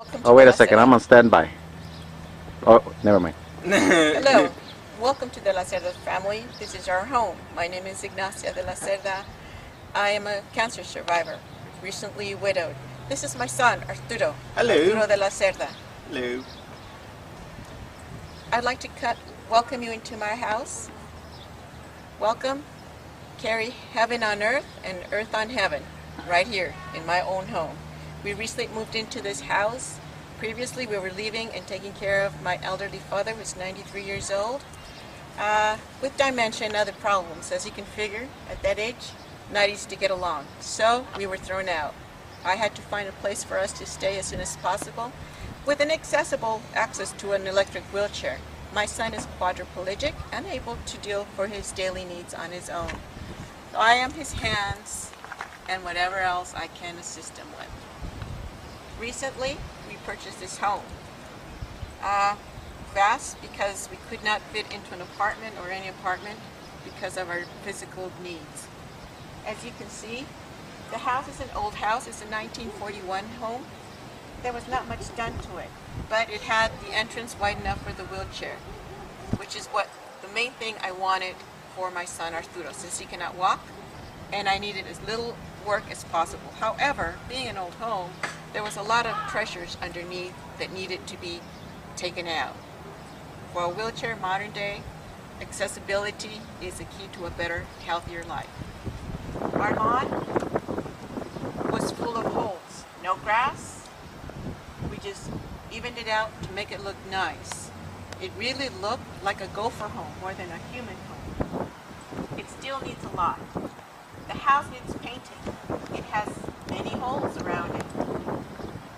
Welcome to Oh, the wait a second. I'm Cerda. on standby. Oh, never mind. Hello. Welcome to the Cerda family. This is our home. My name is Ignacia de la Cerda. I am a cancer survivor, recently widowed. This is my son, Arturo. Hello. Arturo de la Cerda. Hello. I'd like to welcome you into my house. Welcome. Carry heaven on earth and earth on heaven, right here in my own home. We recently moved into this house. Previously, we were leaving and taking care of my elderly father, who's 93 years old, with dementia and other problems. As you can figure, at that age, not easy to get along. So we were thrown out. I had to find a place for us to stay as soon as possible, with an accessible access to an electric wheelchair. My son is quadriplegic, unable to deal for his daily needs on his own. So I am his hands and whatever else I can assist him with. Recently, we purchased this home. Fast because we could not fit into an apartment or any apartment because of our physical needs. As you can see, the house is an old house. It's a 1941 home. There was not much done to it, but it had the entrance wide enough for the wheelchair, which is what the main thing I wanted for my son Arturo, since he cannot walk, and I needed as little work as possible. However, being an old home, there was a lot of pressures underneath that needed to be taken out. For a wheelchair, modern day, accessibility is the key to a better, healthier life. Our lawn was full of holes, no grass. We just evened it out to make it look nice. It really looked like a gopher home more than a human home. It still needs a lot. The house needs painting. It has many holes around it.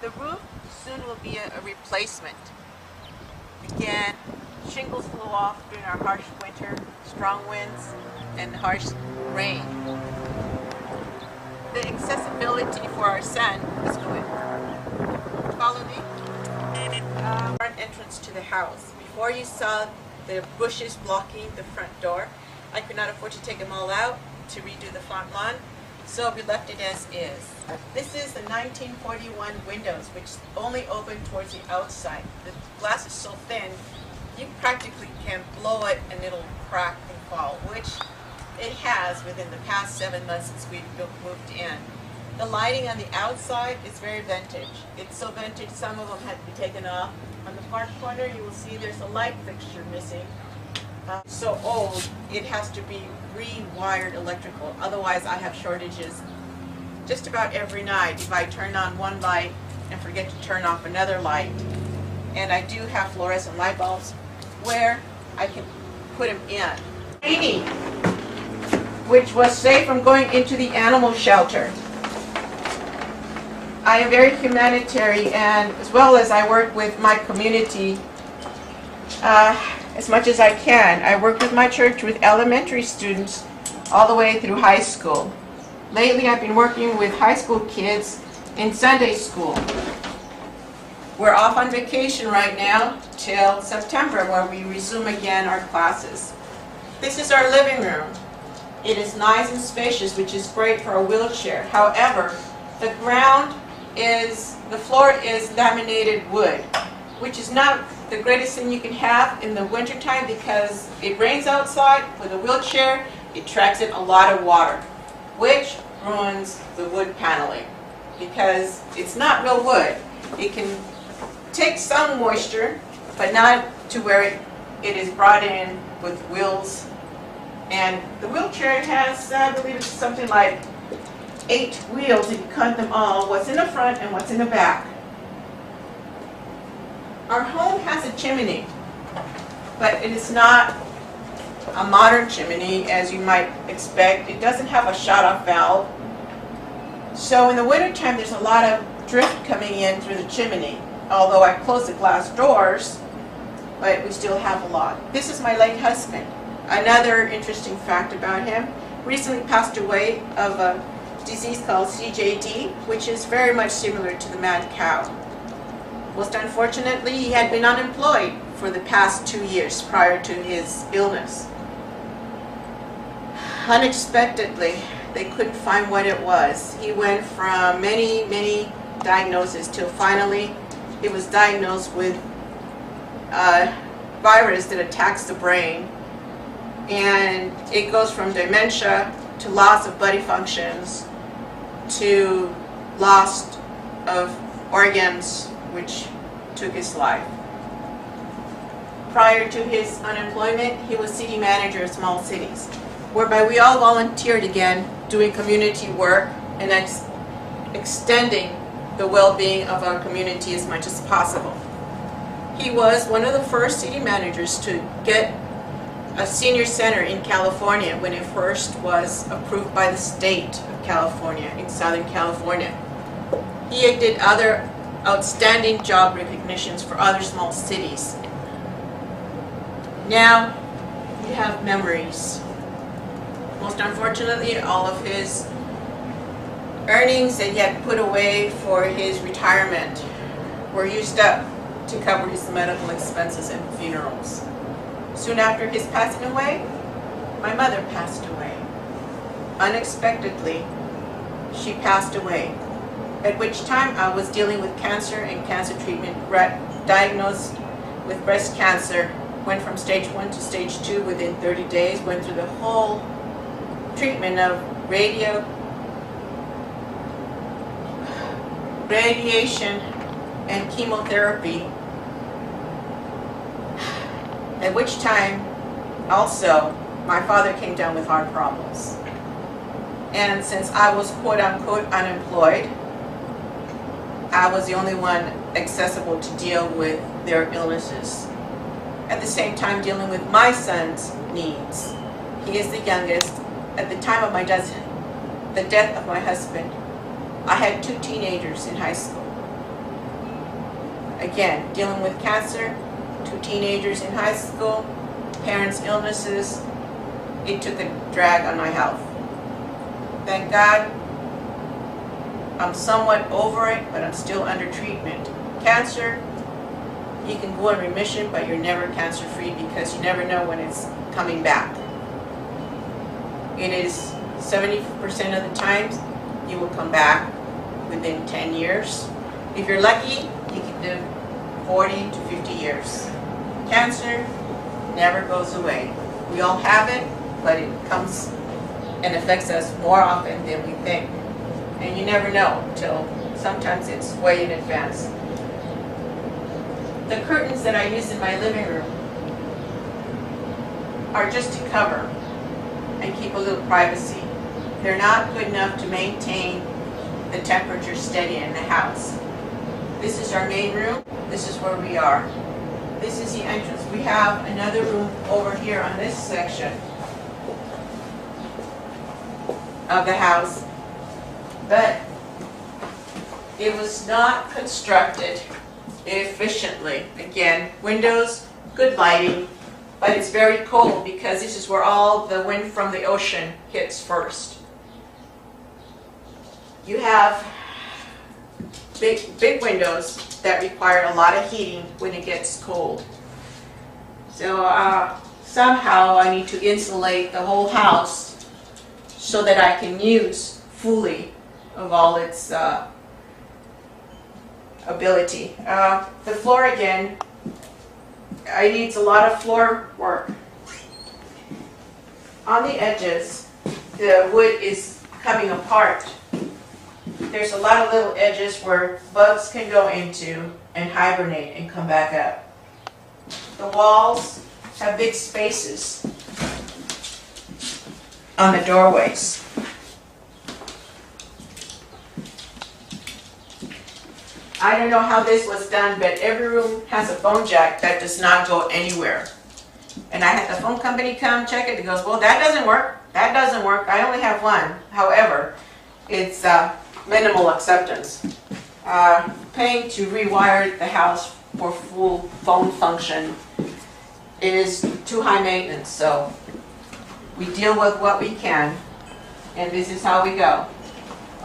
The roof soon will be a replacement. Again, shingles flew off during our harsh winter, strong winds, and harsh rain. The accessibility for our son is good. Follow me. Front entrance to the house. Before you saw the bushes blocking the front door, I could not afford to take them all out to redo the front lawn, so we left it as is. This is the 1941 windows, which only open towards the outside. The glass is so thin, you practically can blow it and it'll crack and fall, which it has within the past 7 months since we moved in. The lighting on the outside is very vintage. It's so vintage, some of them had to be taken off. On the far corner, you will see there's a light fixture missing. So old, it has to be rewired electrical. Otherwise, I have shortages just about every night if I turn on one light and forget to turn off another light. And I do have fluorescent light bulbs where I can put them in. Training, which was safe from going into the animal shelter. I am very humanitarian, and as well as I work with my community as much as I can. I work with my church with elementary students all the way through high school. Lately I've been working with high school kids in Sunday school. We're off on vacation right now till September, where we resume again our classes. This is our living room. It is nice and spacious, which is great for a wheelchair. However, the floor is laminated wood, which is not the greatest thing you can have in the wintertime because it rains outside. With a wheelchair, it tracks in a lot of water, which ruins the wood paneling because it's not real wood. It can take some moisture, but not to where it is brought in with wheels. And the wheelchair has, I believe it's something like 8 wheels if you count them all, what's in the front and what's in the back. Our home has a chimney, but it is not a modern chimney as you might expect. It doesn't have a shut-off valve. So in the wintertime there's a lot of drift coming in through the chimney, although I close the glass doors, but we still have a lot. This is my late husband. Another interesting fact about him, recently passed away of a disease called CJD, which is very much similar to the mad cow. Most unfortunately, he had been unemployed for the past 2 years prior to his illness. Unexpectedly, they couldn't find what it was. He went from many diagnoses till finally he was diagnosed with a virus that attacks the brain, and it goes from dementia to loss of body functions to loss of organs, which took his life. Prior to his unemployment, he was city manager of small cities, whereby we all volunteered again, doing community work and extending the well-being of our community as much as possible. He was one of the first city managers to get a senior center in California when it first was approved by the state of California in Southern California. He did other outstanding job recognitions for other small cities. Now we have memories. Most unfortunately, all of his earnings that he had put away for his retirement were used up to cover his medical expenses and funerals. Soon after his passing away, my mother passed away. Unexpectedly, she passed away, at which time I was dealing with cancer and cancer treatment, diagnosed with breast cancer, went from stage 1 to stage 2 within 30 days, went through the whole treatment of radiation and chemotherapy, at which time also my father came down with heart problems. And since I was quote-unquote unemployed, I was the only one accessible to deal with their illnesses. At the same time dealing with my son's needs. He is the youngest. At the time of the death of my husband, I had 2 teenagers in high school. Again, dealing with cancer, 2 teenagers in high school, parents' illnesses, it took a drag on my health. Thank God, I'm somewhat over it, but I'm still under treatment. Cancer, you can go in remission, but you're never cancer-free because you never know when it's coming back. It is 70% of the times you will come back within 10 years. If you're lucky, you can live 40 to 50 years. Cancer never goes away. We all have it, but it comes and affects us more often than we think. And you never know until sometimes it's way in advance. The curtains that I use in my living room are just to cover and keep a little privacy. They're not good enough to maintain the temperature steady in the house. This is our main room. This is where we are. This is the entrance. We have another room over here on this section of the house, but it was not constructed efficiently. Again, windows, good lighting, but it's very cold because this is where all the wind from the ocean hits first. You have big windows that require a lot of heating when it gets cold. So somehow I need to insulate the whole house so that I can use fully of all its ability. The floor again, it needs a lot of floor work. On the edges, the wood is coming apart. There's a lot of little edges where bugs can go into and hibernate and come back up. The walls have big spaces on the doorways. I don't know how this was done, but every room has a phone jack that does not go anywhere. And I had the phone company come check it. It goes, well, that doesn't work. That doesn't work. I only have one. However, it's minimal acceptance. Paying to rewire the house for full phone function is too high maintenance. So we deal with what we can, and this is how we go.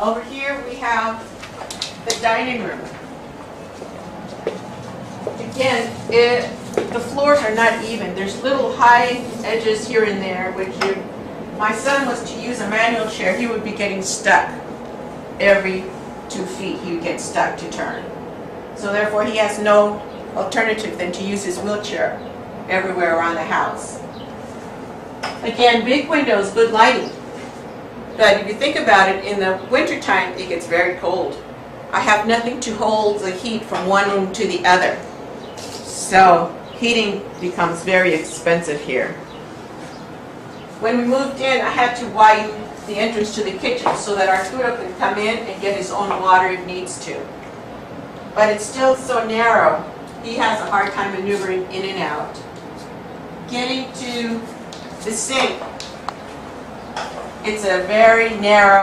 Over here we have the dining room. Again, the floors are not even. There's little high edges here and there, which if my son was to use a manual chair, he would be getting stuck. Every 2 feet he would get stuck to turn. So therefore he has no alternative than to use his wheelchair everywhere around the house. Again, big windows, good lighting. But if you think about it, in the wintertime it gets very cold. I have nothing to hold the heat from one room to the other. So heating becomes very expensive here. When we moved in, I had to widen the entrance to the kitchen so that Arturo can come in and get his own water if needs to. But it's still so narrow, he has a hard time maneuvering in and out. Getting to the sink, it's a very narrow